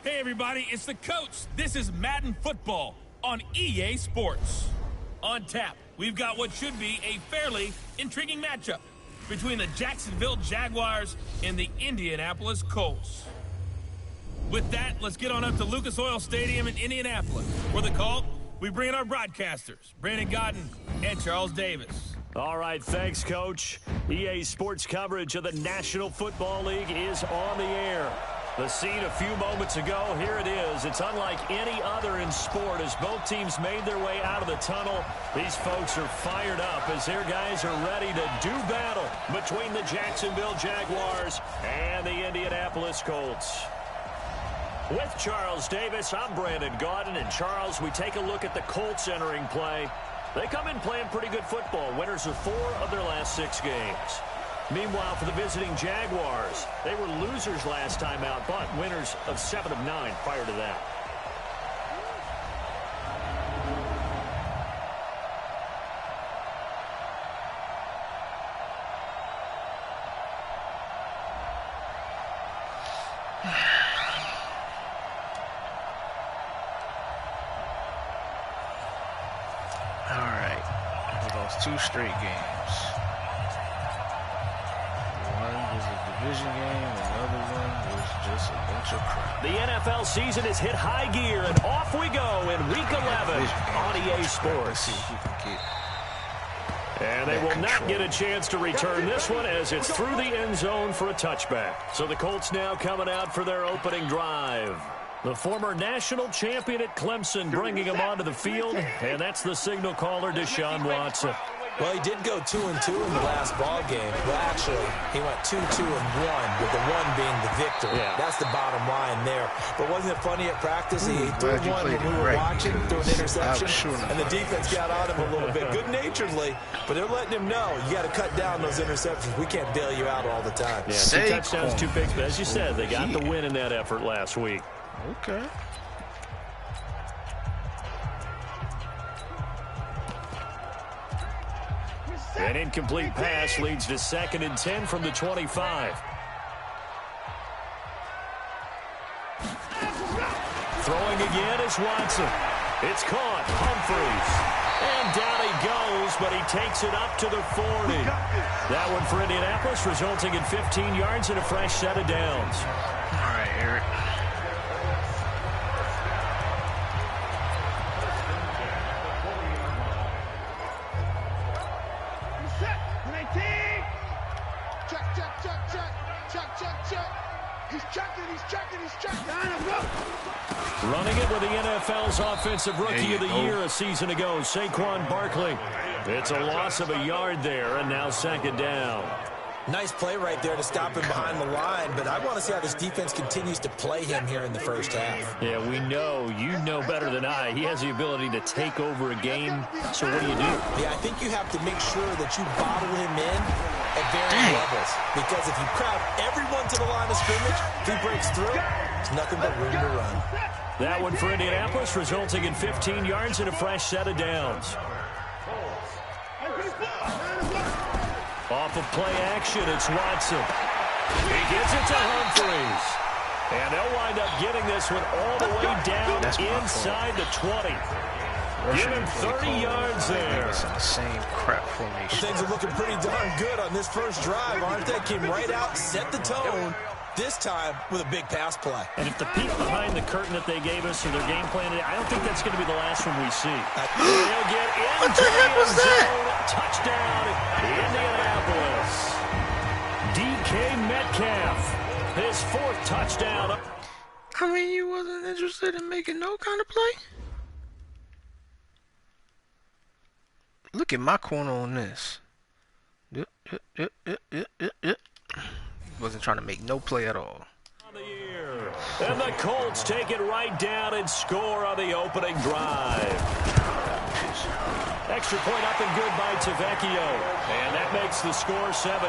Hey everybody, it's the coach. This is Madden Football on EA Sports. On tap, we've got what should be a fairly intriguing matchup between the Jacksonville Jaguars and the Indianapolis Colts. With that, let's get on up to Lucas Oil Stadium in Indianapolis. For the call, we bring in our broadcasters, Brandon Godden and Charles Davis. All right, thanks, Coach. EA Sports coverage of the National Football League is on the air. The scene a few moments ago, here it is. It's unlike any other in sport as both teams made their way out of the tunnel. These folks are fired up as their guys are ready to do battle between the Jacksonville Jaguars and the Indianapolis Colts. With Charles Davis, I'm Brandon Godden. And Charles, we take a look at the Colts entering play. They come in playing pretty good football, winners of 4 of their last 6 games. Meanwhile, for the visiting Jaguars, they were losers last time out, but winners of 7 of 9 prior to that. All right, we lost 2 straight games. One was a division game, another one was just a bunch of crap. The NFL season has hit high gear, and off we go in Week 11 on EA Sports. Let's see if we can get and they will not get a chance to return this one as it's through the end zone for a touchback. So the Colts now coming out for their opening drive. The former national champion at Clemson bringing him onto the field, and that's the signal caller, Deshaun Watson. Well, he did go 2-2 in the last ball game. Well, actually, he went 2-2-1, with the 1 being the victory. Yeah. That's the bottom line there. But wasn't it funny at practice? He threw one when we were watching, threw an interception, and the defense got on him a little bit, good-naturedly. But they're letting him know, you got to cut down those interceptions. We can't bail you out all the time. Yeah, 2 touchdowns, 2 picks. But as you said, they got the win in that effort last week. Okay. An incomplete pass leads to 2nd and 10 from the 25. Throwing again is Watson. It's caught. Humphreys. And down he goes, but he takes it up to the 40. That one for Indianapolis, resulting in 15 yards and a fresh set of downs. All right, Eric. Running it with the NFL's Offensive Rookie of the Year a season ago, Saquon Barkley. It's a loss of a yard there, and now 2nd down. Nice play right there to stop him behind the line, but I want to see how this defense continues to play him here in the first half. Yeah, we know. You know better than I. He has the ability to take over a game, so what do you do? Yeah, I think you have to make sure that you bottle him in at varying levels, because if you crowd everyone to the line of scrimmage, if he breaks through, there's nothing but room to run. That one for Indianapolis, resulting in 15 yards and a fresh set of downs. Off of play action, it's Watson. He gets it to Humphreys. And they'll wind up getting this one all the way down inside the 20. Give him 30 yards there. It's in the same crap formation. Things are looking pretty darn good on this first drive, aren't they? Came right out, set the tone, this time with a big pass play. And if the peek behind the curtain that they gave us or their game plan, I don't think that's going to be the last one we see. They'll get into the end zone. Touchdown, Indianapolis. DK Metcalf, his 4th touchdown. I mean, you wasn't interested in making no kind of play? Look at my corner on this. Wasn't trying to make no play at all. And the Colts take it right down and score on the opening drive. Extra point up and good by Tavecchio. And that makes the score 7-0.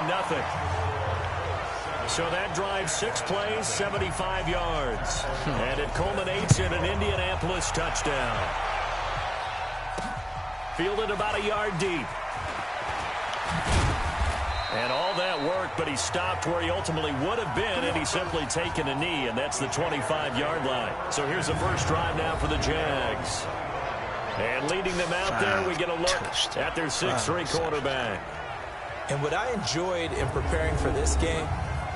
So that drive, 6 plays, 75 yards. And it culminates in an Indianapolis touchdown. Fielded about a yard deep. And all that work, but he stopped where he ultimately would have been, and he's simply taken a knee, and that's the 25-yard line. So here's the first drive now for the Jags. And leading them out there, we get a look at their 6'3" quarterback. And what I enjoyed in preparing for this game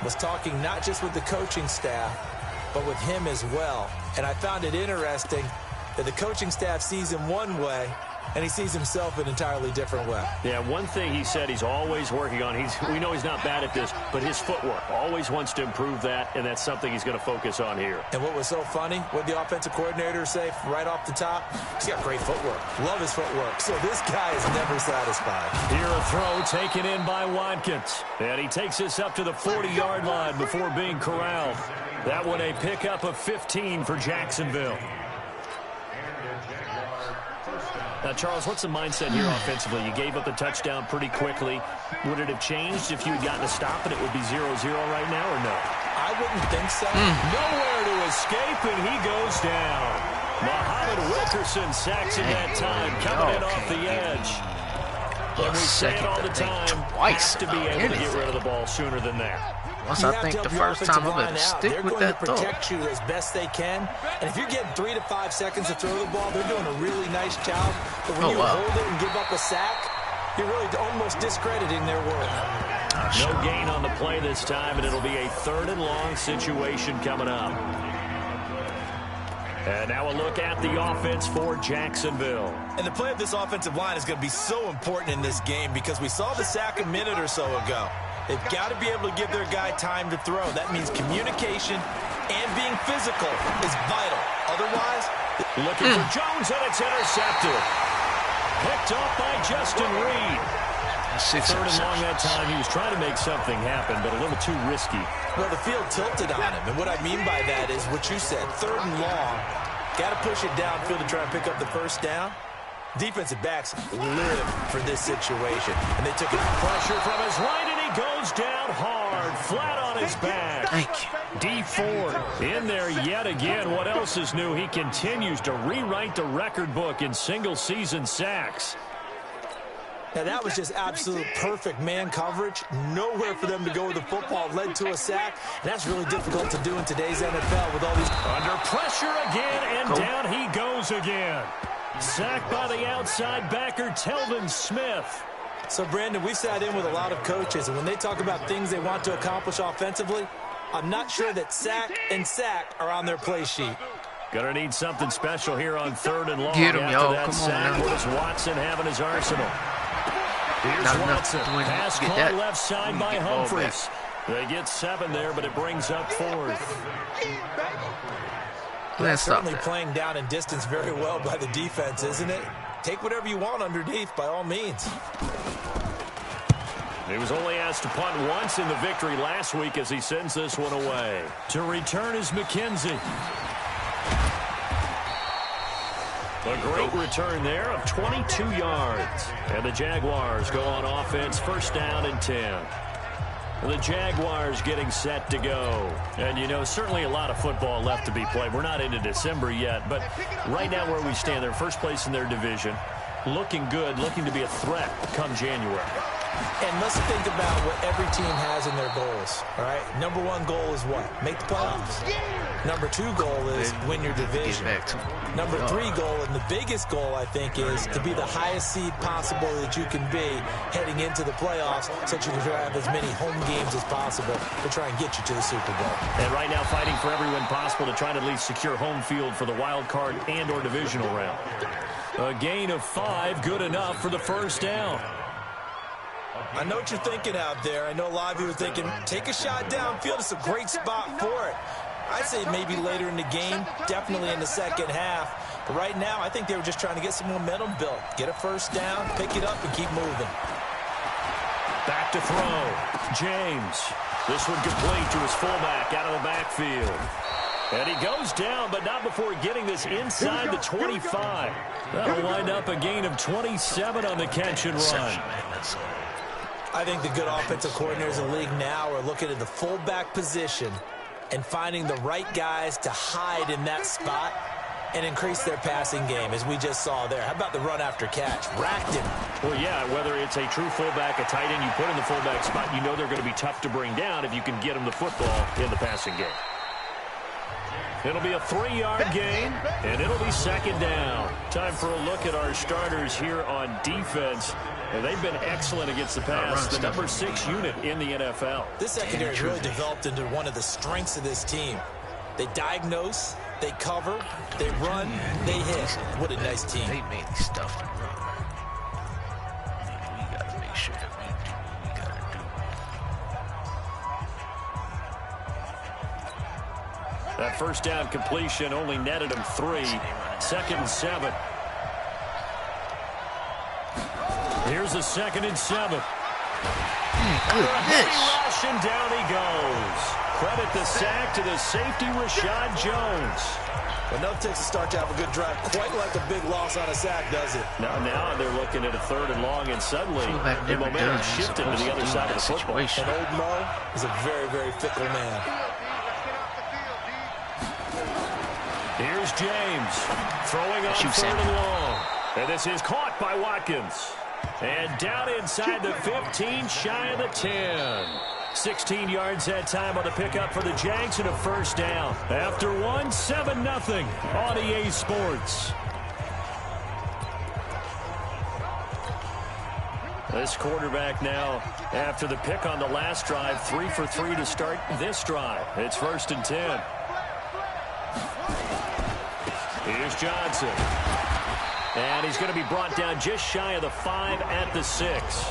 was talking not just with the coaching staff, but with him as well. And I found it interesting that the coaching staff sees him one way, and he sees himself an entirely different way. Yeah, one thing he said he's always working on, we know he's not bad at this, but his footwork, always wants to improve that, and that's something he's going to focus on here. And what was so funny, what the offensive coordinator say right off the top, he's got great footwork. Love his footwork. So this guy is never satisfied. Here a throw taken in by Watkins. And he takes this up to the 40-yard line before being corralled. That one a pickup of 15 for Jacksonville. Now, Charles, what's the mindset here offensively? You gave up the touchdown pretty quickly. Would it have changed if you had gotten a stop and it would be 0-0 right now, or no? I wouldn't think so. Nowhere to escape, and he goes down. Muhammad Wilkerson sacks him that time, coming in off the edge. And we say it all the time, have to be able to get rid of the ball sooner than that. Once I think the first time, I better stick with that throw. They're going to protect you as best they can. And if you're getting 3 to 5 seconds to throw the ball, they're doing a really nice job. But when you hold it and give up a sack, you're really almost discrediting their work. No gain on the play this time, and it'll be a 3rd and long situation coming up. And now a look at the offense for Jacksonville. And the play of this offensive line is going to be so important in this game because we saw the sack a minute or so ago. They've got to be able to give their guy time to throw. That means communication and being physical is vital. Otherwise, looking for Jones, and it's intercepted. Picked off by Justin Reed. 3rd and long that time. He was trying to make something happen, but a little too risky. Well, the field tilted on him, and what I mean by that is what you said, 3rd and long. Got to push it downfield to try and pick up the first down. Defensive backs live for this situation, and they took it. Pressure from his right, and he goes down hard, flat on his back. Thank you. D Ford in there yet again. What else is new? He continues to rewrite the record book in single-season sacks. Now, that was just absolute perfect man coverage. Nowhere for them to go with the football. Led to a sack. And that's really difficult to do in today's NFL with all these. Under pressure again, and down he goes again. Sacked by the outside backer, Telvin Smith. So, Brandon, we sat in with a lot of coaches, and when they talk about things they want to accomplish offensively, I'm not sure that sack and sack are on their play sheet. Gonna need something special here on 3rd and long. Get him, after yo. that Come sack. on now. What does Watson have in his arsenal? Here's Watson. Pass caught left side by Humphries. They get 7 there, but it brings up 4th. That's certainly playing down in distance very well by the defense, isn't it? Take whatever you want underneath, by all means. He was only asked to punt once in the victory last week as he sends this one away. To return is McKenzie. A great return there of 22 yards. And the Jaguars go on offense, 1st down and 10. The Jaguars getting set to go. And, you know, certainly a lot of football left to be played. We're not into December yet, but right now where we stand, they're first place in their division. Looking good, looking to be a threat come January. And let's think about what every team has in their goals, all right? Number 1 goal is what? Make the playoffs. Number 2 goal is win your division. Number 3 goal, and the biggest goal, I think, is to be the highest seed possible that you can be heading into the playoffs so that you can have as many home games as possible to try and get you to the Super Bowl. And right now fighting for every win possible to try to at least secure home field for the wild card and or divisional round. A gain of 5, good enough for the 1st down. I know what you're thinking out there. I know a lot of you are thinking, take a shot downfield. It's a great spot for it. I'd say maybe later in the game, definitely in the second half. But right now, I think they were just trying to get some momentum built. Get a 1st down, pick it up, and keep moving. Back to throw. James. This one complete to his fullback out of the backfield. And he goes down, but not before getting this inside the 25. That'll wind up a gain of 27 on the catch and run. I think the good offensive coordinators in the league now are looking at the fullback position and finding the right guys to hide in that spot and increase their passing game, as we just saw there. How about the run after catch? Racked him Well, yeah, whether it's a true fullback, a tight end you put in the fullback spot, you know they're going to be tough to bring down if you can get them the football in the passing game. It'll be a 3-yard gain, and it'll be second down. Time for a look at our starters here on defense. And they've been excellent against the pass, the number 6 unit in the NFL. This secondary has really developed into one of the strengths of this team. They diagnose, they cover, they run, they hit. What a nice team. They made stuff to run. We got to make sure that we do what we got to do. That first down completion only netted him 3. 2nd and 7. Here's a 2nd and 7. Rush, and down he goes. Credit the sack to the safety, Rashad Jones. Enough takes to start to have a good drive, quite like a big loss on a sack, does it? Now they're looking at a 3rd and long, and suddenly the momentum shifted to the other side of the football. And old Mo is a very, very fickle man. Here's James throwing on 3rd and long. And this is caught by Watkins. And down inside the 15, shy of the 10. 16 yards that time on the pickup for the Jags and a first down. After 1, 7-0 on EA Sports. This quarterback now, after the pick on the last drive, 3 for 3 to start this drive. It's 1st and 10. Here's Johnson. And he's going to be brought down just shy of the 5 at the 6.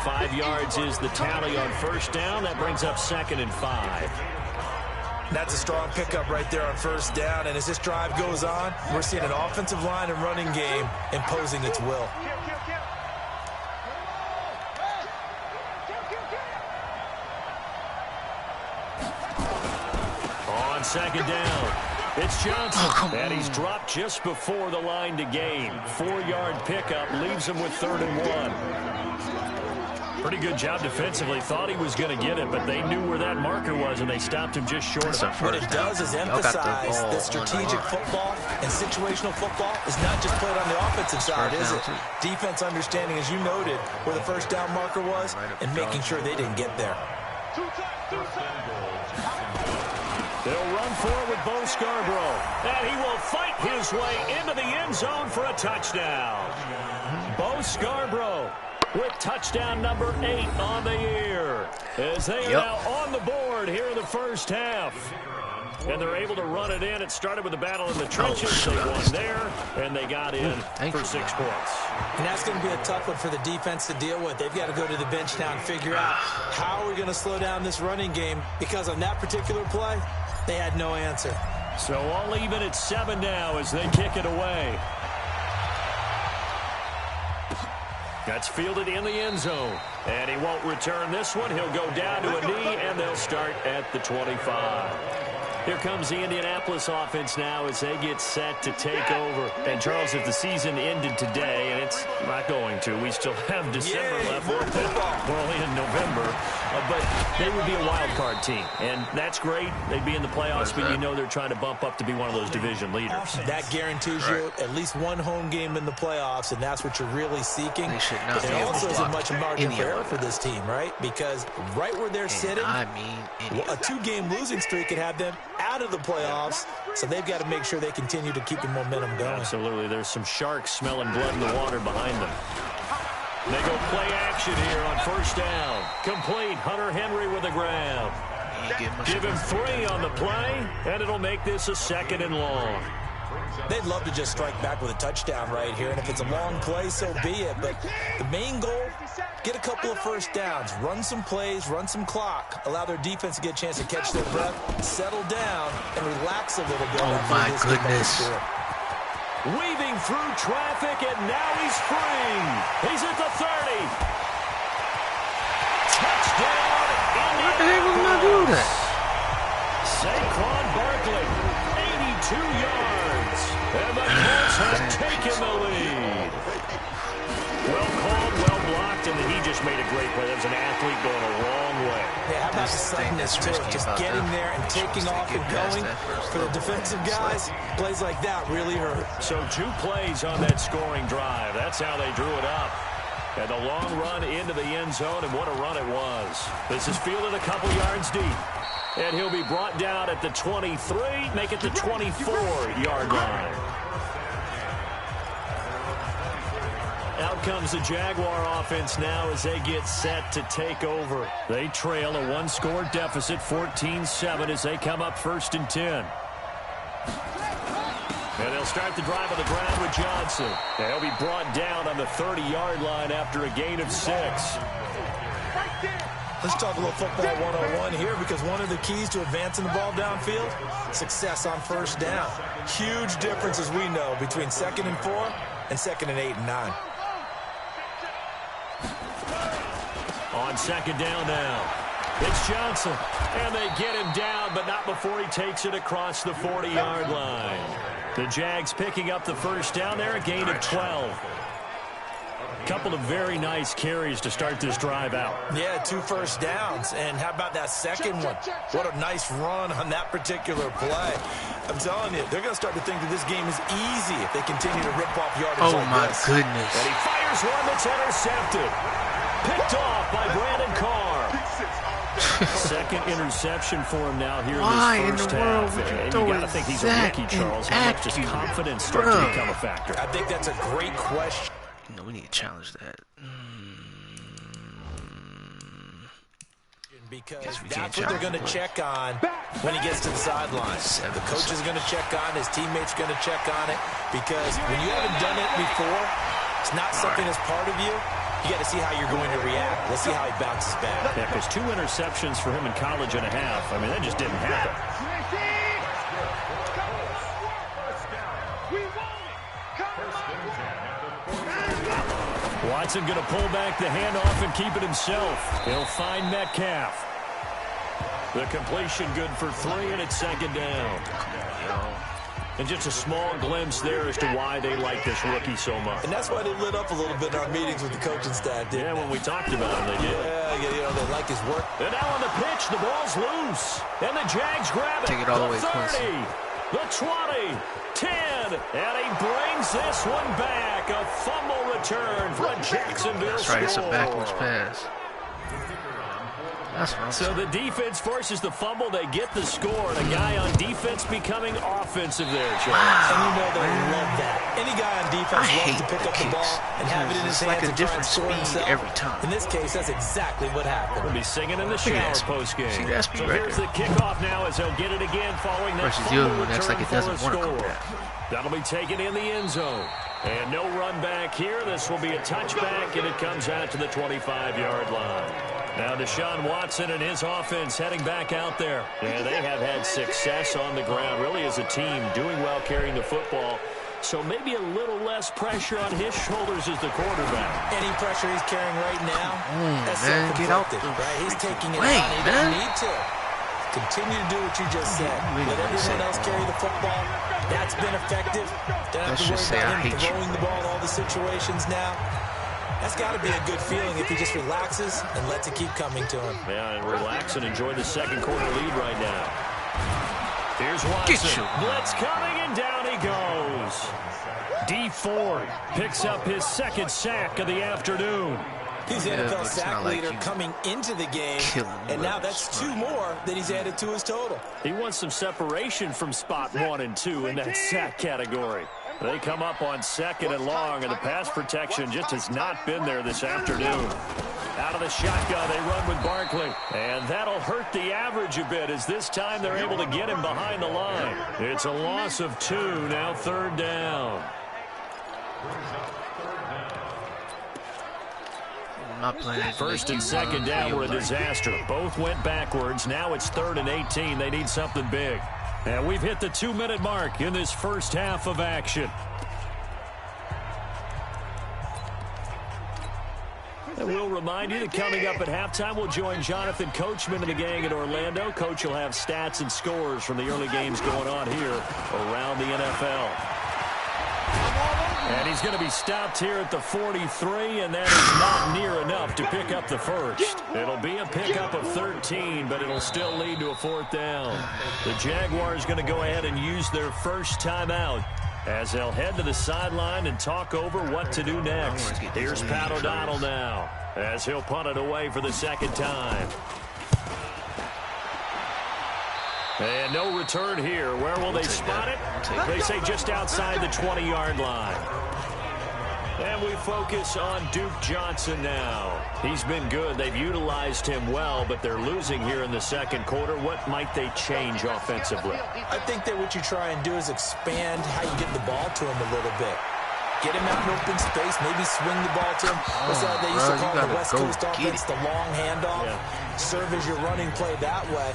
5 yards is the tally on first down. That brings up 2nd and 5. That's a strong pickup right there on first down. And as this drive goes on, we're seeing an offensive line and running game imposing its will. On 2nd down, it's Johnson, and he's dropped just before the line to gain. 4-yard pickup leaves him with 3rd and 1. Pretty good job defensively. Thought he was going to get it, but they knew where that marker was, and they stopped him just short of it. What it does is emphasize that strategic football and situational football is not just played on the offensive side, is it? Defense understanding, as you noted, where the first down marker was and making sure they didn't get there. They'll run for it with Bo Scarborough, and he will fight his way into the end zone for a touchdown. Bo Scarborough with touchdown number 8 on the year, as they are now on the board here in the first half. And they're able to run it in. It started with a battle in the trenches. They won there, and they got in for 6 points. And that's going to be a tough one for the defense to deal with. They've got to go to the bench now and figure out how are we going to slow down this running game, because on that particular play, they had no answer. So all even at 7 now as they kick it away. That's fielded in the end zone. And he won't return this one. He'll go down to a knee, and they'll start at the 25. Here comes the Indianapolis offense now as they get set to take over. And, Charles, if the season ended today, and it's not going to, we still have December left. We're only in November. But they would be a wild card team. And that's great. They'd be in the playoffs, but you know they're trying to bump up to be one of those division leaders. That guarantees you at least one home game in the playoffs, and that's what you're really seeking. But there also isn't much margin for error for this team, right? Because right where they're sitting, a 2-game losing streak could have them out of the playoffs, so they've got to make sure they continue to keep the momentum going. Absolutely. There's some sharks smelling blood in the water behind them. They go play action here on first down. Complete. Hunter Henry with the grab. Give him 3 on the play, and it'll make this a 2nd and long. They'd love to just strike back with a touchdown right here, and if it's a long play, so be it. But the main goal, get a couple of first downs, run some plays, run some clock, allow their defense to get a chance to catch their breath, settle down, and relax a little bit. Oh, my goodness. Weaving through traffic, and now he's free. He's at the 30. Touchdown, Indianapolis. What the heck was I doing that? Saquon Barkley, 82 yards. And the Colts have taken the lead. Well called, well blocked, and he just made a great play. That was an athlete going a long way. Yeah, how about the suddenness to it? Just getting there and taking off and going. For the defensive guys, plays like that really hurt. So 2 plays on that scoring drive. That's how they drew it up. And the long run into the end zone, and what a run it was. This is fielded a couple yards deep. And he'll be brought down at the 23, make it the 24-yard line. Out comes the Jaguar offense now as they get set to take over. They trail a one-score deficit, 14-7, as they come up 1st and 10. And they'll start the drive on the ground with Johnson. And he'll be brought down on the 30-yard line after a gain of 6. Let's talk a little football 101 here, because one of the keys to advancing the ball downfield, success on 1st down. Huge difference, as we know, between 2nd and 4 and 2nd and 8 and 9. On 2nd down now, it's Johnson. And they get him down, but not before he takes it across the 40-yard line. The Jags picking up the 1st down there, a gain of 12. Couple of very nice carries to start this drive out. Yeah, 2 first downs. And how about that second one? What a nice run on that particular play. I'm telling you, they're going to start to think that this game is easy if they continue to rip off yardage like this. Oh, my goodness. And he fires one that's intercepted. Picked off by Brandon Carr. Second interception for him now here in this first half. And you got to think he's a rookie, Charles. How much does confidence start to become a factor? I think that's a great question. No, we need to challenge that. Because that's what they're going to check on when he gets to the sidelines. The coach is going to check on, his teammates are going to check on it. Because when you haven't done it before, it's not something that's part of you. You got to see how you're going to react. Let's see how he bounces back. Yeah, because 2 interceptions for him in college and a half. I mean, that just didn't happen. Watson going to pull back the handoff and keep it himself. He'll find Metcalf. The completion good for 3, and it's 2nd down. And just a small glimpse there as to why they like this rookie so much. And that's why they lit up a little bit in our meetings with the coaching staff, didn't they? When we talked about him, they did. Yeah, you know, they like his work. And now on the pitch, the ball's loose. And the Jags grab it. Take it all the way, 30, the 20, 10, and he brings this one back. A fumble return for a Jacksonville That's right, it's a score. backwards pass. That's what I'm So the defense forces the fumble. They get the score, and a guy on defense becoming offensive there, Charles. Wow, and you know they love that. Any guy on defense loves to pick up the ball and have it in his hands like a and try and different score speed himself. every time. In this case, that's exactly what happened. We'll be singing in the shower post-game. See that speed So right here's there. the kickoff now as they'll get it again following that Versus the other fumble one, that's like return it doesn't for a want to come score. back. That'll be taken in the end zone. And no run back here. This will be a touchback, and it comes out to the 25-yard line. Now Deshaun Watson and his offense heading back out there. And they have had success on the ground, really as a team, doing well carrying the football. So maybe a little less pressure on his shoulders as the quarterback. Any pressure he's carrying right now, that's man, get out self-inflicted, the right? He's taking it way, on. He man. don't need to. Continue to do what you just said. Let everyone else carry the football. That's been effective. Don't have to worry about him throwing the ball in all the situations now. That's got to be a good feeling if he just relaxes and lets it keep coming to him. Yeah, and relax and enjoy the second quarter lead right now. Here's Watson. Blitz coming, and down he goes. D Ford picks up his 2nd sack of the afternoon. He's NFL sack leader coming into the game, and now that's 2 more that he's added to his total. He wants some separation from spot 1 and 2 in that sack category. They come up on 2nd and long, and the pass protection just has not been there this afternoon. Out of the shotgun, they run with Barkley. And that'll hurt the average a bit, as this time they're able to get him behind the line. It's a loss of 2, now 3rd down. Not playing. 1st and 2nd down were a disaster. Both went backwards. Now it's 3rd and 18. They need something big. And we've hit the 2-minute mark in this first half of action. And we'll remind you that coming up at halftime, we'll join Jonathan Coachman and the gang in Orlando. Coach will have stats and scores from the early games going on here around the NFL. And he's going to be stopped here at the 43, and that is not near enough to pick up the first. It'll be a pickup of 13, but it'll still lead to a 4th down. The Jaguars going to go ahead and use their first timeout as they'll head to the sideline and talk over what to do next. Here's Pat O'Donnell now as he'll punt it away for the second time. And no return here. Where will they spot it? They say just outside the 20-yard line. And we focus on Duke Johnson now. He's been good. They've utilized him well, but they're losing here in the second quarter. What might they change offensively? I think that what you try and do is expand how you get the ball to him a little bit. Get him out in open space, maybe swing the ball to him. What's that they used to call the West Coast offense, the long handoff. Yeah. Serve as your running play that way,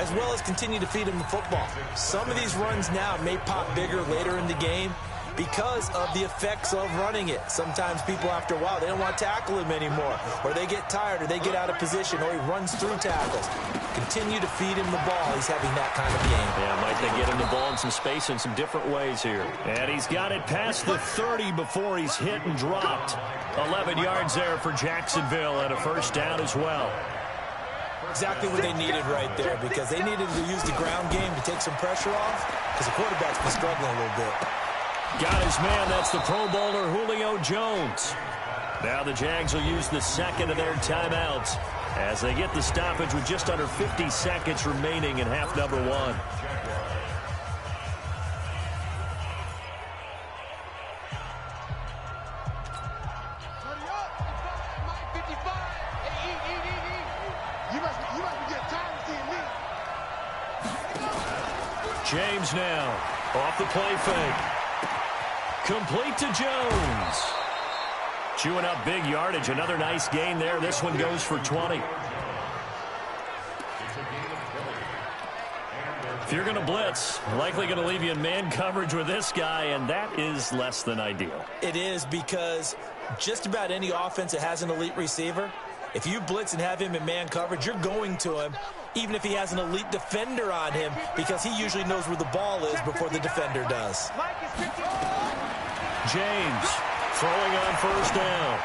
as well as continue to feed him the football. Some of these runs now may pop bigger later in the game because of the effects of running it. Sometimes people, after a while, they don't want to tackle him anymore, or they get tired, or they get out of position, or he runs through tackles. Continue to feed him the ball. He's having that kind of game. Yeah, might they get him the ball in some space in some different ways here. And he's got it past the 30 before he's hit and dropped. 11 yards there for Jacksonville and a first down as well. Exactly what they needed right there, because they needed to use the ground game to take some pressure off, because the quarterback's been struggling a little bit. Got his man. That's the Pro Bowler Julio Jones. Now the Jags will use the second of their timeouts as they get the stoppage with just under 50 seconds remaining in half number one. James now off the play fake. Complete to Jones. Chewing up big yardage. Another nice gain there. This one goes for 20. If you're going to blitz, likely going to leave you in man coverage with this guy, and that is less than ideal. It is, because just about any offense that has an elite receiver, if you blitz and have him in man coverage, you're going to him, even if he has an elite defender on him, because he usually knows where the ball is before the defender does. James throwing on first down.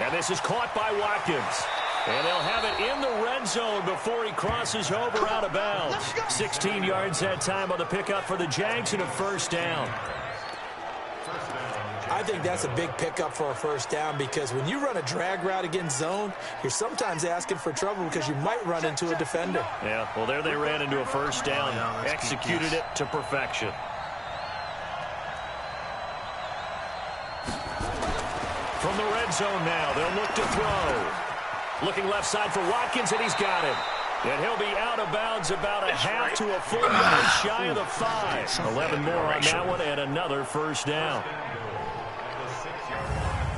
And this is caught by Watkins. And they'll have it in the red zone before he crosses over out of bounds. 16 yards that time on the pickup for the Jags and a first down. I think that's a big pickup for a first down, because when you run a drag route against zone, you're sometimes asking for trouble because you might run into a defender. Yeah, well, there they ran into a first down. Executed it to perfection. From the red zone now, they'll look to throw. Looking left side for Watkins, and he's got him. And he'll be out of bounds about a half to a full yard shy of the 5. 11 more on that one, and another first down.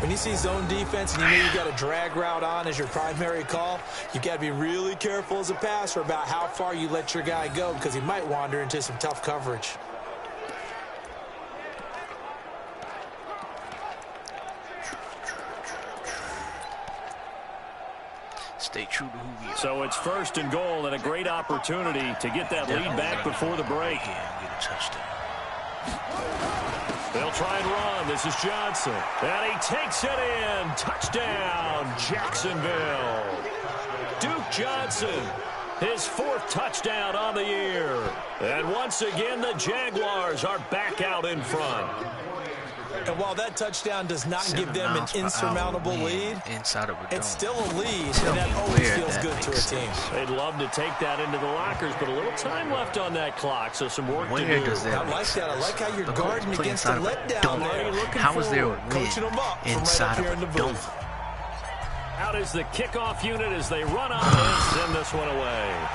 When you see zone defense and you know you've got a drag route on as your primary call, you've got to be really careful as a passer about how far you let your guy go, because he might wander into some tough coverage. Stay true to who we are. So it's first and goal, and a great opportunity to get that lead back before the break. Yeah, get a touchdown. They'll try and run. This is Johnson. And he takes it in. Touchdown, Jacksonville. Duke Johnson, his 4th touchdown on the year. And once again, the Jaguars are back out in front. And while that touchdown does not give them an insurmountable lead, inside of it's still a lead, and that always feels good to a team. They'd love to take that into the lockers, but a little time left on that clock, so some work to do. I like that. I like how you're guarding against the letdown there. How is there a win inside of a dome? Out is the kickoff unit as they run on and send this one away.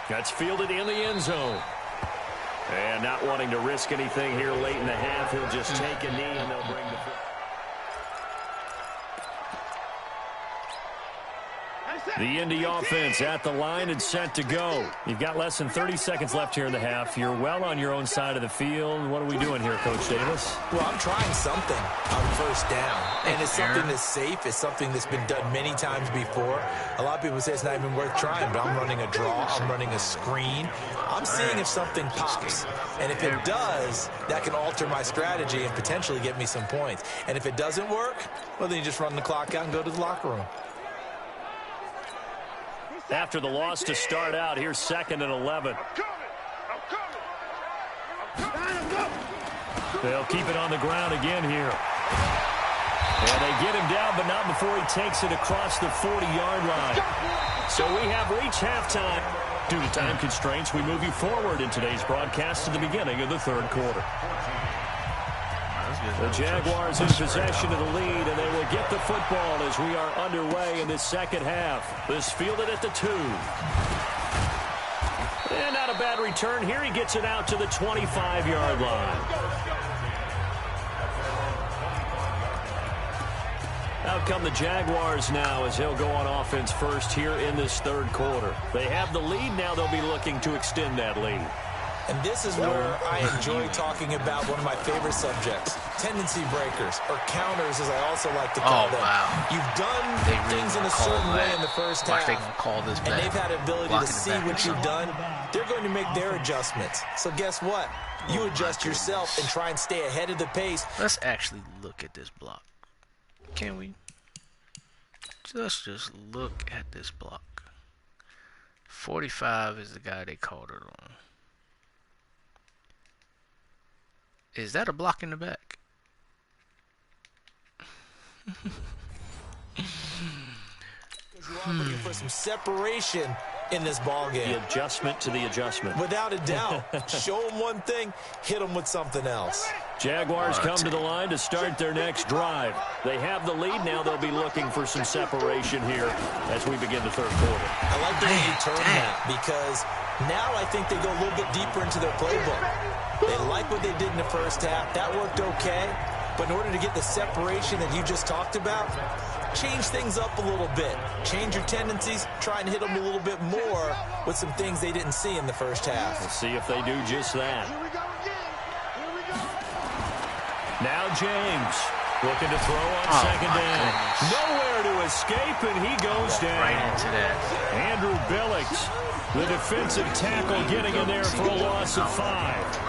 That's fielded in the end zone. And not wanting to risk anything here late in the half, he'll just take a knee and they'll bring the... The Indy offense at the line and set to go. You've got less than 30 seconds left here in the half. You're well on your own side of the field. What are we doing here, Coach Davis? Well, I'm trying something on first down. And it's something that's safe. It's something that's been done many times before. A lot of people say it's not even worth trying, but I'm running a draw. I'm running a screen. I'm seeing if something pops. And if it does, that can alter my strategy and potentially get me some points. And if it doesn't work, well, then you just run the clock out and go to the locker room. After the loss to start out, here's 2nd and 11. They'll keep it on the ground again here. And they get him down, but not before he takes it across the 40-yard line. So we have reached halftime. Due to time constraints, we move you forward in today's broadcast to the beginning of the third quarter. The Jaguars in possession of the lead, and they will get the football as we are underway in this second half. This fielded at the 2. And not a bad return here. He gets it out to the 25-yard line. Out come the Jaguars now as he'll go on offense first here in this third quarter. They have the lead now. They'll be looking to extend that lead. And this is where I enjoy talking about one of my favorite subjects, tendency breakers, or counters as I also like to call them. Wow. You've done things in a certain way in the first half, and they've had the ability to see what you've done. They're going to make their adjustments. So guess what? You adjust yourself and try and stay ahead of the pace. Let's actually look at this block. Can we? Let's just look at this block. 45 is the guy they called it on. Is that a block in the back? You are looking for some separation in this ball game. The adjustment to the adjustment. Without a doubt. Show them one thing, hit them with something else. Jaguars come to the line to start their next drive. They have the lead now. They'll be looking for some separation here as we begin the third quarter. I like the way you turn that because now I think they go a little bit deeper into their playbook. They like what they did in the first half. That worked okay. But in order to get the separation that you just talked about, change things up a little bit. Change your tendencies. Try and hit them a little bit more with some things they didn't see in the first half. We'll see if they do just that. Now James looking to throw on second down. Nowhere to escape, and he goes down. Right into that. Andrew Billings, the defensive tackle, getting in there for a loss of 5.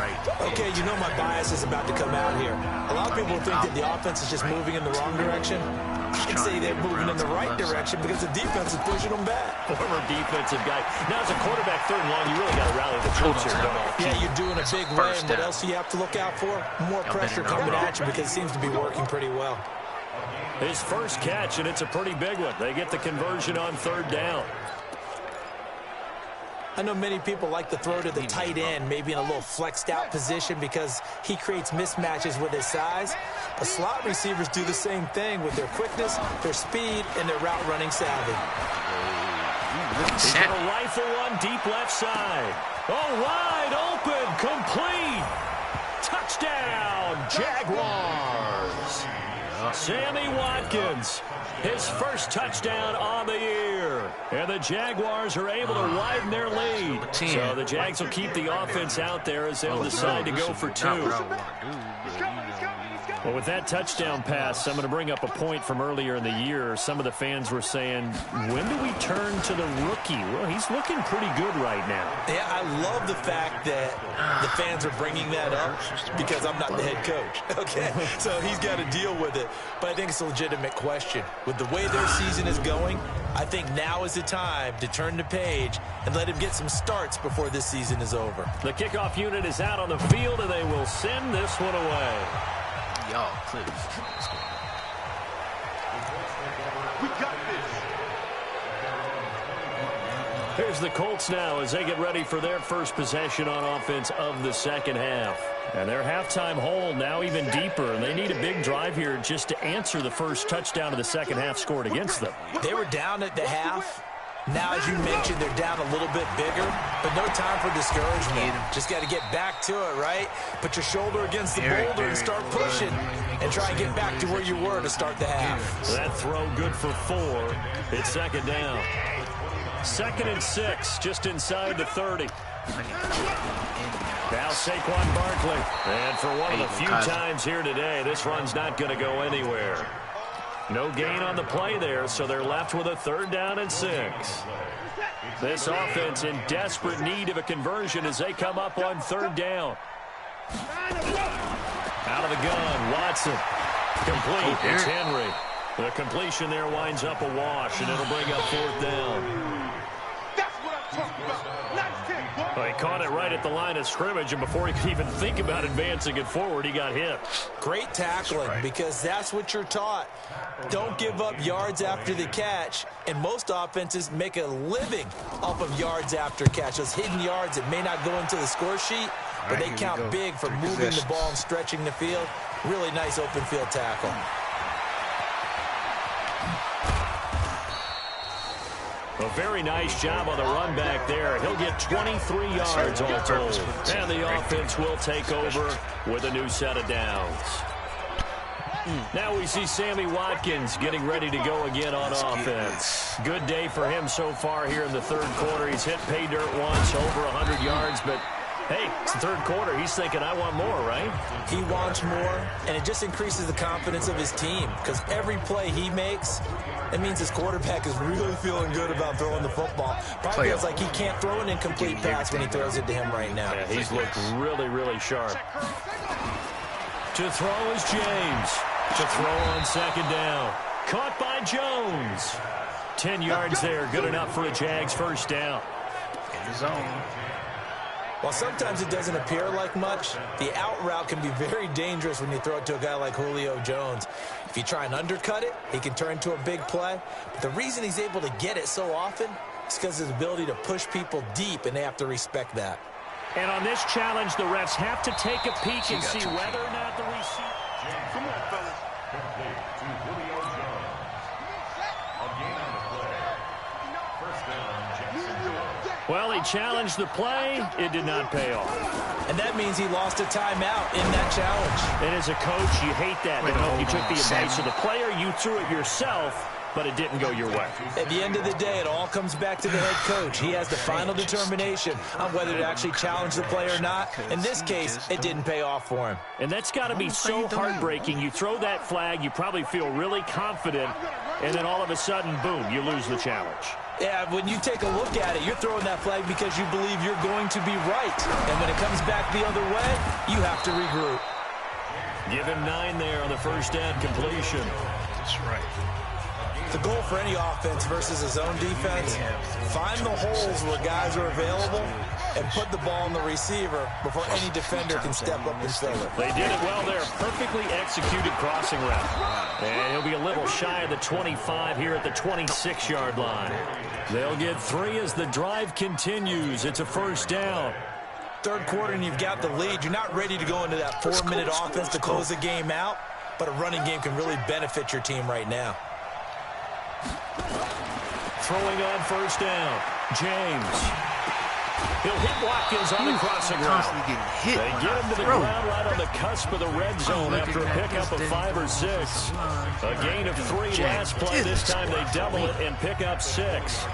Okay, you know my bias is about to come out here. A lot of people think that the offense is just moving in the wrong direction. I'd say they're moving in the right direction because the defense is pushing them back. Former defensive guy. Now, as a quarterback, third and long, you really got to rally the troops here, don't you? Yeah, you're doing a big win. What else do you have to look out for? More pressure coming at you because it seems to be working pretty well. His first catch, and it's a pretty big one. They get the conversion on third down. I know many people like to throw to the tight end, maybe in a little flexed out position because he creates mismatches with his size. But slot receivers do the same thing with their quickness, their speed, and their route running savvy. He's going to rifle one deep left side. Oh, wide open, complete. Touchdown, Jaguars. Sammy Watkins, his first touchdown on the year. And the Jaguars are able to widen their lead. So the Jags will keep the offense out there as they'll decide to go for 2. Well, with that touchdown pass, I'm going to bring up a point from earlier in the year. Some of the fans were saying, when do we turn to the rookie? Well, he's looking pretty good right now. Yeah, I love the fact that the fans are bringing that up because I'm not the head coach. Okay, so he's got to deal with it. But I think it's a legitimate question. With the way their season is going, I think now is the time to turn the page and let him get some starts before this season is over. The kickoff unit is out on the field, and they will send this one away. Y'all, please. We got this. Here's the Colts now as they get ready for their first possession on offense of the second half. And their halftime hole now even deeper, and they need a big drive here just to answer the first touchdown of the second half scored against them. They were down at the half. Now, as you mentioned, they're down a little bit bigger, but no time for discouragement. Just got to get back to it, right? Put your shoulder against the boulder and start pushing and try and get back to where you were to start the half. That throw good for 4. It's second down. 2nd and 6, just inside the 30. Now Saquon Barkley. And for one of the few times here today, this run's not going to go anywhere. No gain on the play there, so they're left with a 3rd down and 6. This offense in desperate need of a conversion as they come up on 3rd down. Out of the gun, Watson. Complete. It's Henry. The completion there winds up a wash, and it'll bring up 4th down. That's what I'm talking about. Nice kick. Well, he caught it right at the line of scrimmage, and before he could even think about advancing it forward, he got hit. Great tackling, because that's what you're taught. Don't give up yards after the catch, and most offenses make a living off of yards after catch. Those hidden yards that may not go into the score sheet, but they count big for moving the ball and stretching the field. Really nice open field tackle. A very nice job on the run back there. He'll get 23 yards all told. And the offense will take over with a new set of downs. Now we see Sammy Watkins getting ready to go again on offense. Good day for him so far here in the third quarter. He's hit pay dirt once, over 100 yards, but hey, it's the third quarter. He's thinking, I want more, right? He wants more, and it just increases the confidence of his team, because every play he makes, it means his quarterback is really feeling good about throwing the football. Probably feels like he can't throw an incomplete pass when he throws it to him right now. Yeah, he's looked really, really sharp. To throw is James. To throw on second down. Caught by Jones. 10 yards there. Good enough for a Jags first down. In the zone. While sometimes it doesn't appear like much, the out route can be very dangerous when you throw it to a guy like Julio Jones. If you try and undercut it, he can turn into a big play. But the reason he's able to get it so often is because of his ability to push people deep, and they have to respect that. And on this challenge, the refs have to take a peek and see whether or not the receiver... Come on, fellas. Complete to Julio Jones. Again on the play. First down, Jacksonville. Well, he challenged the play. It did not pay off. And that means he lost a timeout in that challenge. And as a coach, you hate that. You know, you took the advice of the player, you threw it yourself, but it didn't go your way. At the end of the day, it all comes back to the head coach. He has the final determination on whether to actually challenge the play or not. In this case, it didn't pay off for him. And that's got to be so heartbreaking. You throw that flag, you probably feel really confident, and then all of a sudden, boom, you lose the challenge. Yeah, when you take a look at it, you're throwing that flag because you believe you're going to be right. And when it comes back the other way, you have to regroup. Give him 9 there on the first down completion. That's right. The goal for any offense versus a zone defense, find the holes where guys are available and put the ball on the receiver before any defender can step up and fill it. They did it well there. Perfectly executed crossing route. And he'll be a little shy of the 25 here at the 26-yard line. They'll get 3 as the drive continues. It's a first down. Third quarter and you've got the lead. You're not ready to go into that 4-minute offense to close the game out, but a running game can really benefit your team right now. Throwing on first down, James. He'll hit Watkins on the crossing route. They get him to the ground right on the cusp of the red zone after a pickup of 5 or 6. A gain of 3 last play. This time they double it and pick up 6.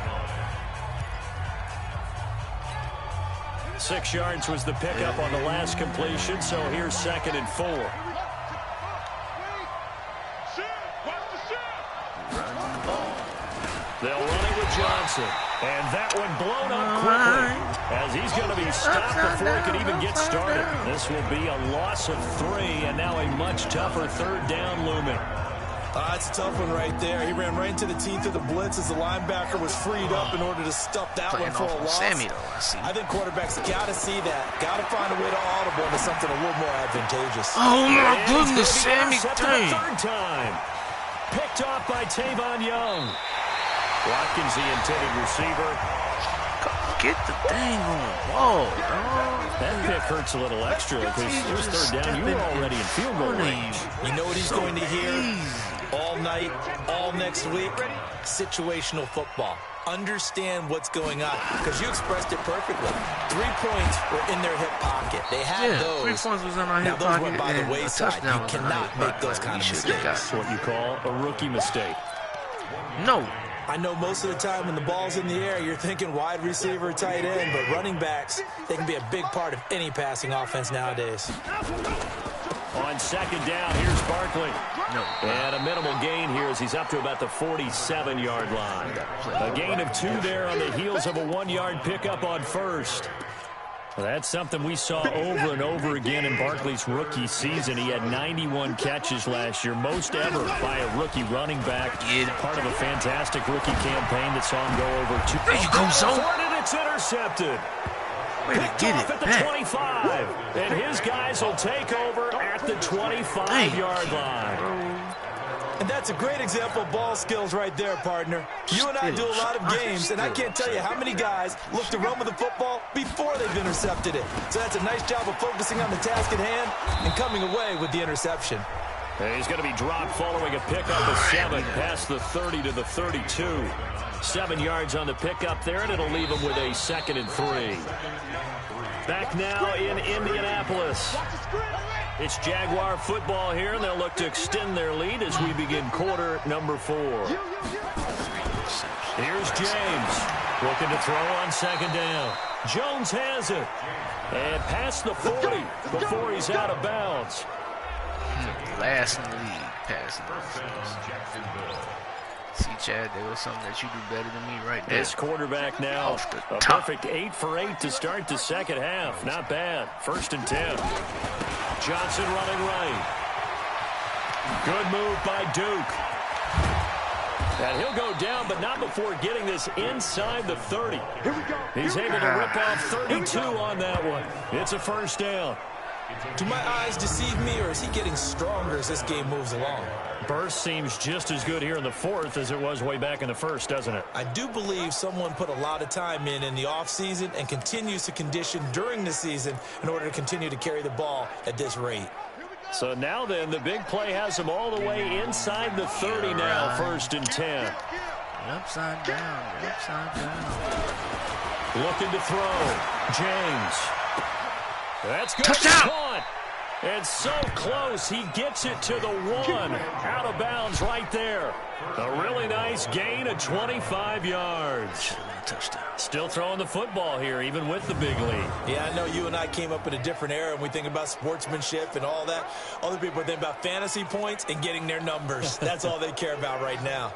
6 yards was the pickup on the last completion, so here's 2nd and 4. They'll run it with Johnson. And that one blown up quickly as he's going to be stopped before he can even get started. This will be a loss of 3, and now a much tougher third down looming. That's a tough one right there. He ran right into the teeth of the blitz as the linebacker was freed up in order to stuff that one for a loss. I think quarterbacks got to see that. Got to find a way to audible into something a little more advantageous. Oh, my goodness, Sammy. Third time. Picked off by Tavon Young. Watkins, the intended receiver. Get the dang on ball, dog. That pick hurts a little extra because it was third down. You were already in field goal range. You know what he's going to hear all night, all next week? Situational football. Understand what's going on because you expressed it perfectly. 3 points were in their hip pocket. They had those. 3 points was in our hip pocket. Now those went by the wayside. You cannot make those kind of mistakes. That's what you call a rookie mistake. No. I know most of the time when the ball's in the air, you're thinking wide receiver, tight end, but running backs, they can be a big part of any passing offense nowadays. On second down, here's Barkley. And a minimal gain here as he's up to about the 47-yard line. A gain of 2 there on the heels of a 1-yard pickup on first. Well, that's something we saw over and over again in Barkley's rookie season. He had 91 catches last year, most ever by a rookie running back. Part of a fantastic rookie campaign that saw him go over 2. There you go, son. And it's intercepted. Picked off at the 25. And his guys will take over at the 25-yard line. And that's a great example of ball skills right there, partner. You and I do a lot of games, and I can't tell you how many guys look to run with the football before they've intercepted it. So that's a nice job of focusing on the task at hand and coming away with the interception. He's going to be dropped following a pickup of 7 past the 30 to the 32. 7 yards on the pickup there, and it'll leave him with a 2nd and 3. Back now in Indianapolis. It's Jaguar football here, and they'll look to extend their lead as we begin quarter number 4. Here's James looking to throw on 2nd down. Jones has it. And past the 40 before he's out of bounds. Last in the league, passing. See, Chad, there was something that you do better than me right there. This quarterback now, a perfect 8 for 8 to start the second half. Not bad. 1st and 10. Johnson running right. Good move by Duke. And he'll go down, but not before getting this inside the 30. He's able to rip off 32 on that one. It's a 1st down. Do my eyes deceive me, or is he getting stronger as this game moves along? Burst seems just as good here in the 4th as it was way back in the 1st, doesn't it? I do believe someone put a lot of time in the offseason and continues to condition during the season in order to continue to carry the ball at this rate. So now then, the big play has him all the way inside the 30 now, 1st and 10. Upside down, upside down. Looking to throw. James. That's good. Touchdown! And so close, he gets it to the 1. Out of bounds right there. A really nice gain of 25 yards. Touchdown. Still throwing the football here, even with the big lead. Yeah, I know you and I came up in a different era, and we think about sportsmanship and all that. Other people think about fantasy points and getting their numbers. That's all they care about right now.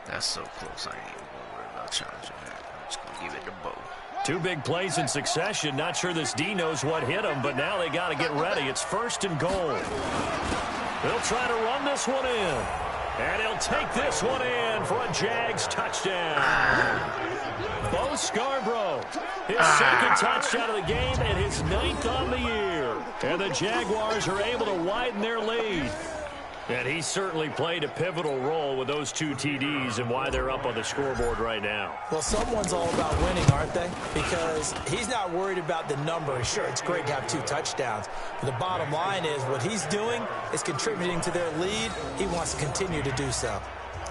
That's so close, I ain't even gonna worry about challenging that. I'm just gonna give it the bow. 2 big plays in succession. Not sure this D knows what hit him, but now they got to get ready. It's 1st and goal. They'll try to run this one in. And he'll take this one in for a Jags touchdown. Bo Scarborough, his 2nd touchdown of the game and his 9th on the year. And the Jaguars are able to widen their lead. And he certainly played a pivotal role with those 2 TDs and why they're up on the scoreboard right now. Well, someone's all about winning, aren't they? Because he's not worried about the number. Sure, it's great to have 2 touchdowns. But the bottom line is what he's doing is contributing to their lead. He wants to continue to do so.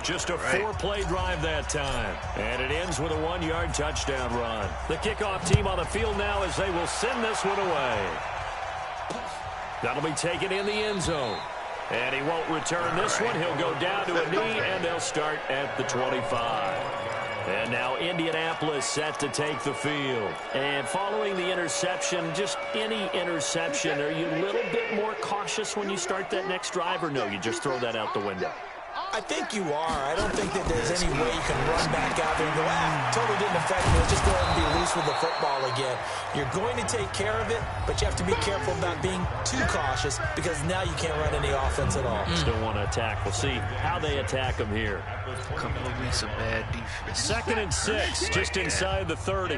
Just a 4-play drive that time. And it ends with a 1-yard touchdown run. The kickoff team on the field now as they will send this one away. That'll be taken in the end zone. And he won't return this one. He'll go down to a knee, and they'll start at the 25. And now Indianapolis set to take the field. And following the interception, just any interception, are you a little bit more cautious when you start that next drive, or no, you just throw that out the window? I think you are. I don't think that there's any way you can run back out there and go, totally didn't affect me. Let's just go ahead and be loose with the football again. You're going to take care of it, but you have to be careful about being too cautious because now you can't run any offense at all. Still want to attack. We'll see how they attack them here. A couple of weeks of bad defense. 2nd and 6, just inside the 30.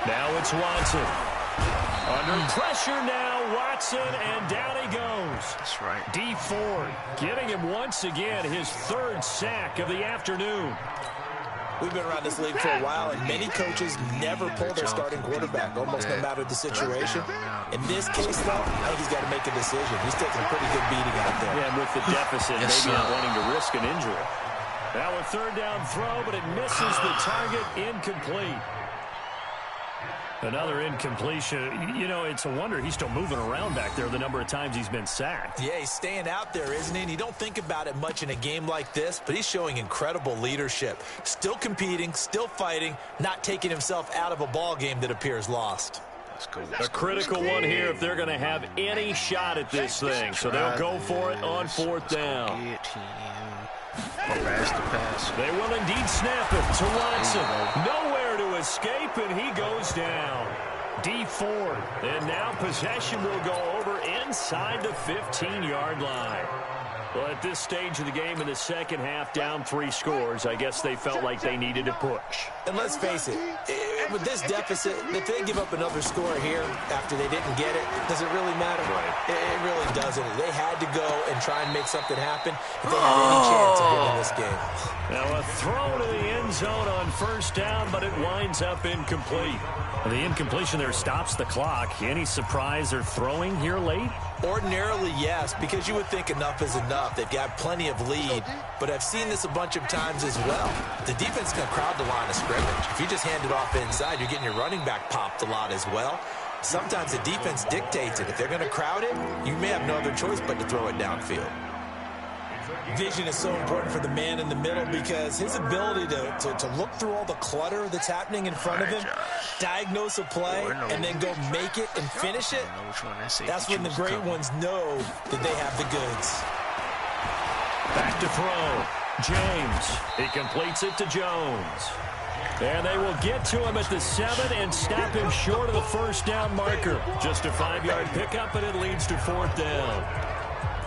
Now it's Watson. Under pressure now, Watson, and down he goes. That's right. D Ford getting him once again his 3rd sack of the afternoon. We've been around this league for a while, and many coaches never pull their starting quarterback, almost no matter the situation. In this case, though, I think he's got to make a decision. He's taking a pretty good beating out there. Yeah, and with the deficit, maybe not wanting to risk an injury. Now a 3rd down throw, but it misses the target, incomplete. Another incompletion. You know, it's a wonder he's still moving around back there the number of times he's been sacked. Yeah, he's staying out there, isn't he? And you don't think about it much in a game like this, but he's showing incredible leadership. Still competing, still fighting, not taking himself out of a ball game that appears lost. A critical one here if they're going to have any shot at this thing. So they'll go for it on 4th down. They will indeed snap it to Watson. Nowhere to escape, and he goes down. D Ford. And now possession will go over inside the 15-yard line. Well, at this stage of the game in the second half, down 3 scores, I guess they felt like they needed to push. And let's face it, with this deficit, if they give up another score here after they didn't get it, does it really matter? Right. It really doesn't. They had to go and try and make something happen if they had any chance of winning this game. Now a throw to the end zone on first down, but it winds up incomplete. The incompletion there stops the clock. Any surprise they're throwing here late? Ordinarily, yes, because you would think enough is enough. They've got plenty of lead, but I've seen this a bunch of times as well. The defense can crowd the line of scrimmage. If you just hand it off inside, you're getting your running back popped a lot as well. Sometimes the defense dictates it. If they're going to crowd it, you may have no other choice but to throw it downfield. Vision is so important for the man in the middle because his ability to look through all the clutter that's happening in front of him, diagnose a play, and then go make it and finish it, that's when the great ones know that they have the goods. Back to throw. James. He completes it to Jones. And they will get to him at the 7 and stop him short of the first down marker. Just a 5-yard pickup, and it leads to 4th down.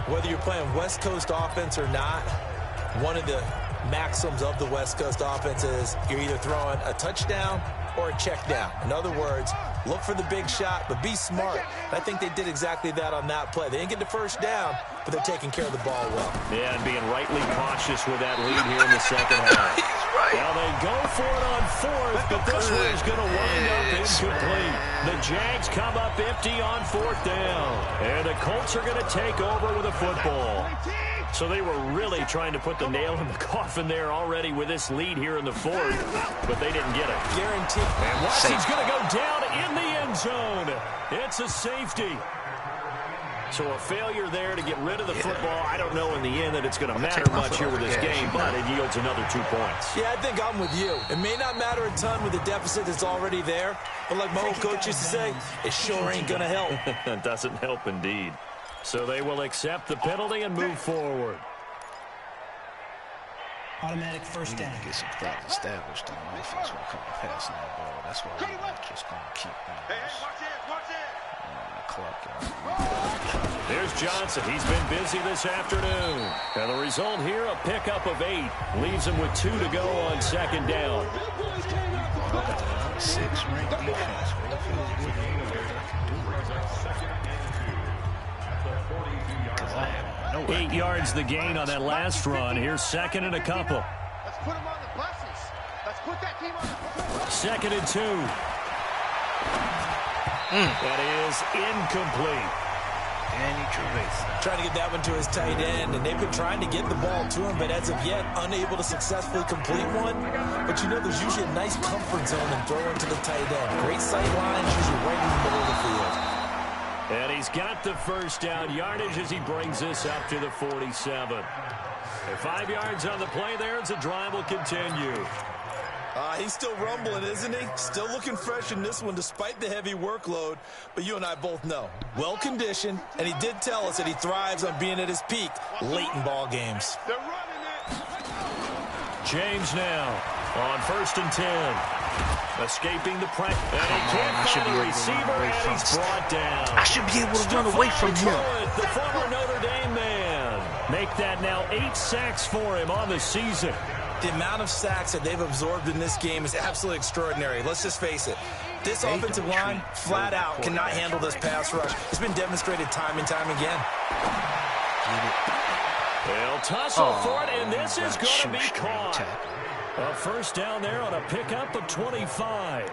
Whether you're playing West Coast offense or not, one of the maxims of the West Coast offense is you're either throwing a touchdown or a check down. In other words, look for the big shot, but be smart. I think they did exactly that on that play. They didn't get the first down, but they're taking care of the ball well. Yeah, and being rightly cautious with that lead here in the second half. Now they go for it on 4th, but this one is going to wind up incomplete. The Jags come up empty on 4th down. And the Colts are going to take over with a football. So they were really trying to put the nail in the coffin there already with this lead here in the 4th, but they didn't get it. Guaranteed. And Watson's going to go down in the end zone. It's a safety. So a failure there to get rid of the football. I don't know in the end that it's going to matter much here with this game, but it yields another 2 points. Yeah, I think I'm with you. It may not matter a ton with the deficit that's already there, but like my old coach used to say, it sure ain't going to help. It doesn't help indeed. So they will accept the penalty and move forward. Automatic first down. Get some thought established on offense when it comes to passing that ball. That's why we're not just going to keep Here's Johnson. He's been busy this afternoon. And the result here, a pickup of 8. Leaves him with 2 to go on second down. 6-ranked defense. 8 yards the gain on that last run. Here's 2nd and a couple. Let's put them on the buses. Let's put that team on the buses. 2nd and 2. That is incomplete. Danny Trevathan. Trying to get that one to his tight end, and they've been trying to get the ball to him, but as of yet, unable to successfully complete one. But you know, there's usually a nice comfort zone in throwing to the tight end. Great sight lines, usually right in the middle of the field. And he's got the first down yardage as he brings this up to the 47. And 5 yards on the play there as the drive will continue. He's still rumbling, isn't he? Still looking fresh in this one despite the heavy workload. But you and I both know, well-conditioned, and he did tell us that he thrives on being at his peak late in ball games. They're running it. James now on 1st and 10. Escaping the pressure. And he can't find the receiver, and he's brought down. I should be able to run away from him. The former Notre Dame man. Make that now 8 sacks for him on the season. The amount of sacks that they've absorbed in this game is absolutely extraordinary. Let's just face it. This offensive line, flat out, cannot handle this pass rush. It's been demonstrated time and time again. They'll tussle for it, and this is going to be caught. A first down there on a pickup of 25.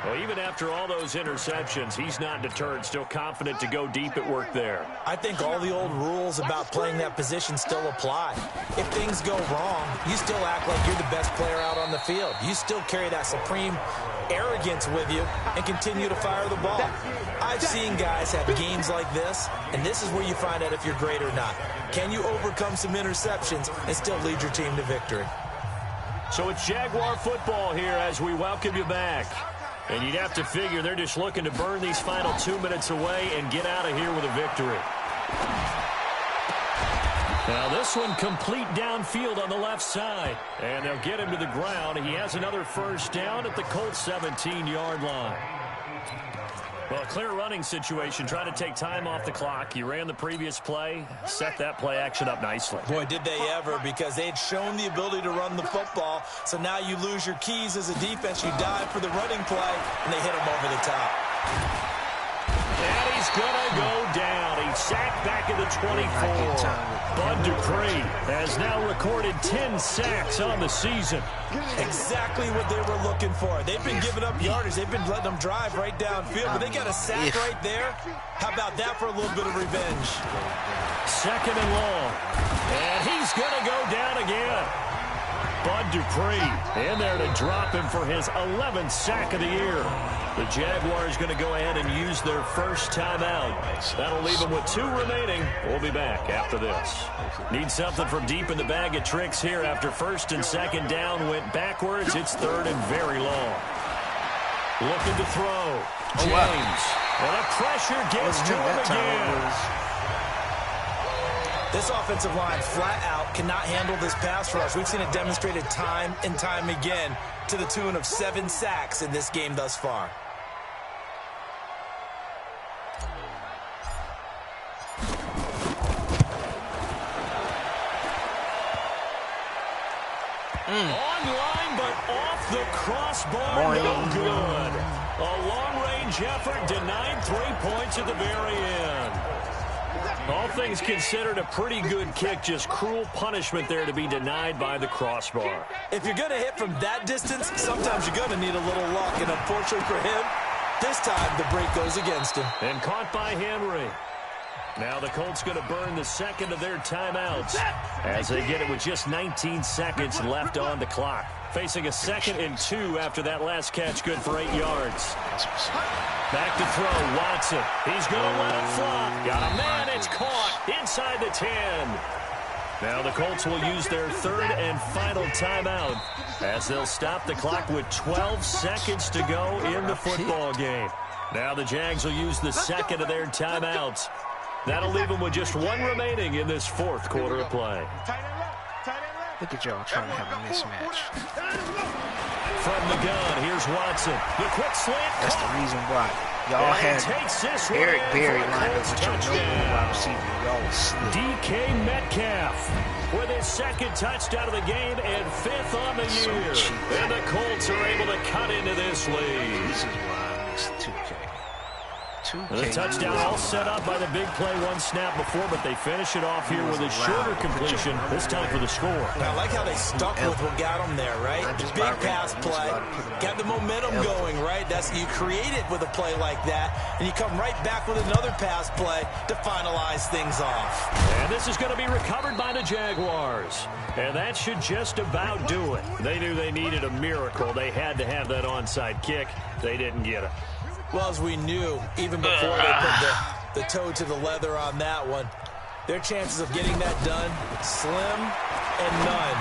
Well, even after all those interceptions, he's not deterred, still confident to go deep at work there. I think all the old rules about playing that position still apply. If things go wrong, you still act like you're the best player out on the field. You still carry that supreme arrogance with you and continue to fire the ball. I've seen guys have games like this, and this is where you find out if you're great or not. Can you overcome some interceptions and still lead your team to victory? So it's Jaguar football here as we welcome you back. And you'd have to figure they're just looking to burn these final 2 minutes away and get out of here with a victory. Now this one complete downfield on the left side. And they'll get him to the ground. He has another first down at the Colts 17-yard line. Well, clear running situation, trying to take time off the clock. He ran the previous play, set that play action up nicely. Boy, did they ever, because they had shown the ability to run the football. So now you lose your keys as a defense. You dive for the running play, and they hit him over the top. And he's going to go down. He's sacked back at the 24. Bud Dupree has now recorded 10 sacks on the season. Exactly what they were looking for. They've been giving up yardage. They've been letting them drive right downfield, but they got a sack right there. How about that for a little bit of revenge? Second and long. And he's going to go down again. Bud Dupree in there to drop him for his 11th sack of the year. The Jaguars going to go ahead and use their first timeout. That'll leave them with 2 remaining. We'll be back after this. Need something from deep in the bag of tricks here after first and second down went backwards. It's third and very long. Looking to throw. James. And the pressure gets to him again. This offensive line, flat out, cannot handle this pass rush. We've seen it demonstrated time and time again to the tune of 7 sacks in this game thus far. Online, but off the crossbar, no good. A long-range effort denied 3 points at the very end. All things considered, a pretty good kick, just cruel punishment there to be denied by the crossbar. If you're going to hit from that distance, sometimes you're going to need a little luck, and unfortunately for him, this time the break goes against him. And caught by Henry. Now the Colts going to burn the second of their timeouts as they get it with just 19 seconds left on the clock. Facing a 2nd and 2 after that last catch, good for 8 yards. Back to throw, Watson. He's going to let it fly. Got a man, it's caught inside the 10. Now the Colts will use their 3rd and final timeout as they'll stop the clock with 12 seconds to go in the football game. Now the Jags will use the 2nd of their timeouts. That'll leave them with just 1 remaining in this 4th quarter of play. Look at y'all trying to have a mismatch. From the gun, here's Watson. The quick slant. That's the reason why. Y'all had Eric Berry lined up with your number 1 wide receiver. Y'all was slick. DK Metcalf with his 2nd touchdown of the game and 5th on the year. And the Colts are able to cut into this lead. This is why I missed 2K. And the touchdown all set up by the big play 1 snap before, but they finish it off here with a shorter completion, this time for the score. I like how they stuck with what got them there, right? Big pass play, got the momentum going, right? That's you create it with a play like that, and you come right back with another pass play to finalize things off. And this is going to be recovered by the Jaguars. And that should just about do it. They knew they needed a miracle. They had to have that onside kick. They didn't get it. Well, as we knew, even before they put the toe to the leather on that one, their chances of getting that done, slim and none.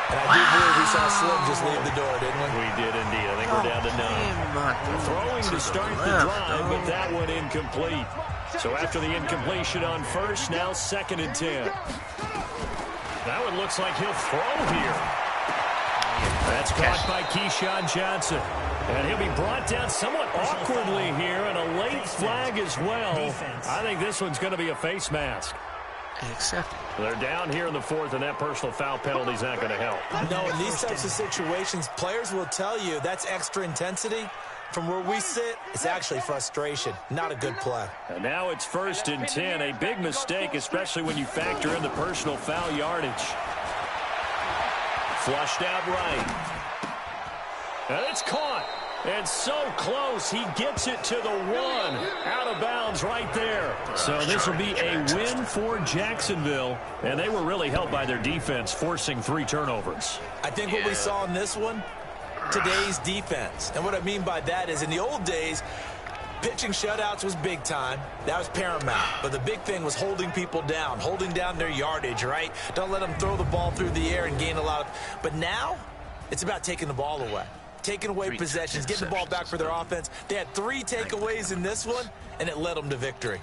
And I do believe we saw Slim just leave the door, didn't we? We did indeed. I think we're down to none. Throwing to start the drive, but that one incomplete. So after the incompletion on first, now 2nd and 10. That one looks like he'll throw here. That's caught by Keyshawn Johnson. And he'll be brought down somewhat awkwardly here, and a late flag as well. I think this one's going to be a face mask. Accepted. They're down here in the 4th, and that personal foul penalty is not going to help. No, in these types of situations, players will tell you that's extra intensity. From where we sit, it's actually frustration, not a good play. And now it's 1st and 10, a big mistake, especially when you factor in the personal foul yardage. Flushed out right. And it's caught. And so close, he gets it to the 1. Out of bounds right there. So this will be a win for Jacksonville. And they were really helped by their defense, forcing 3 turnovers. I think what we saw in this one, today's defense. And what I mean by that is in the old days, pitching shutouts was big time. That was paramount. But the big thing was holding people down, holding down their yardage, right? Don't let them throw the ball through the air and gain a lot of... But now, it's about taking the ball away. Taking away possessions, getting the ball back for their offense. They had 3 takeaways in this one, and it led them to victory.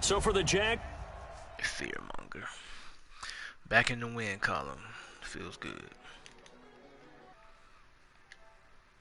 So for the Jag, Fearmonger. Back in the win column. Feels good.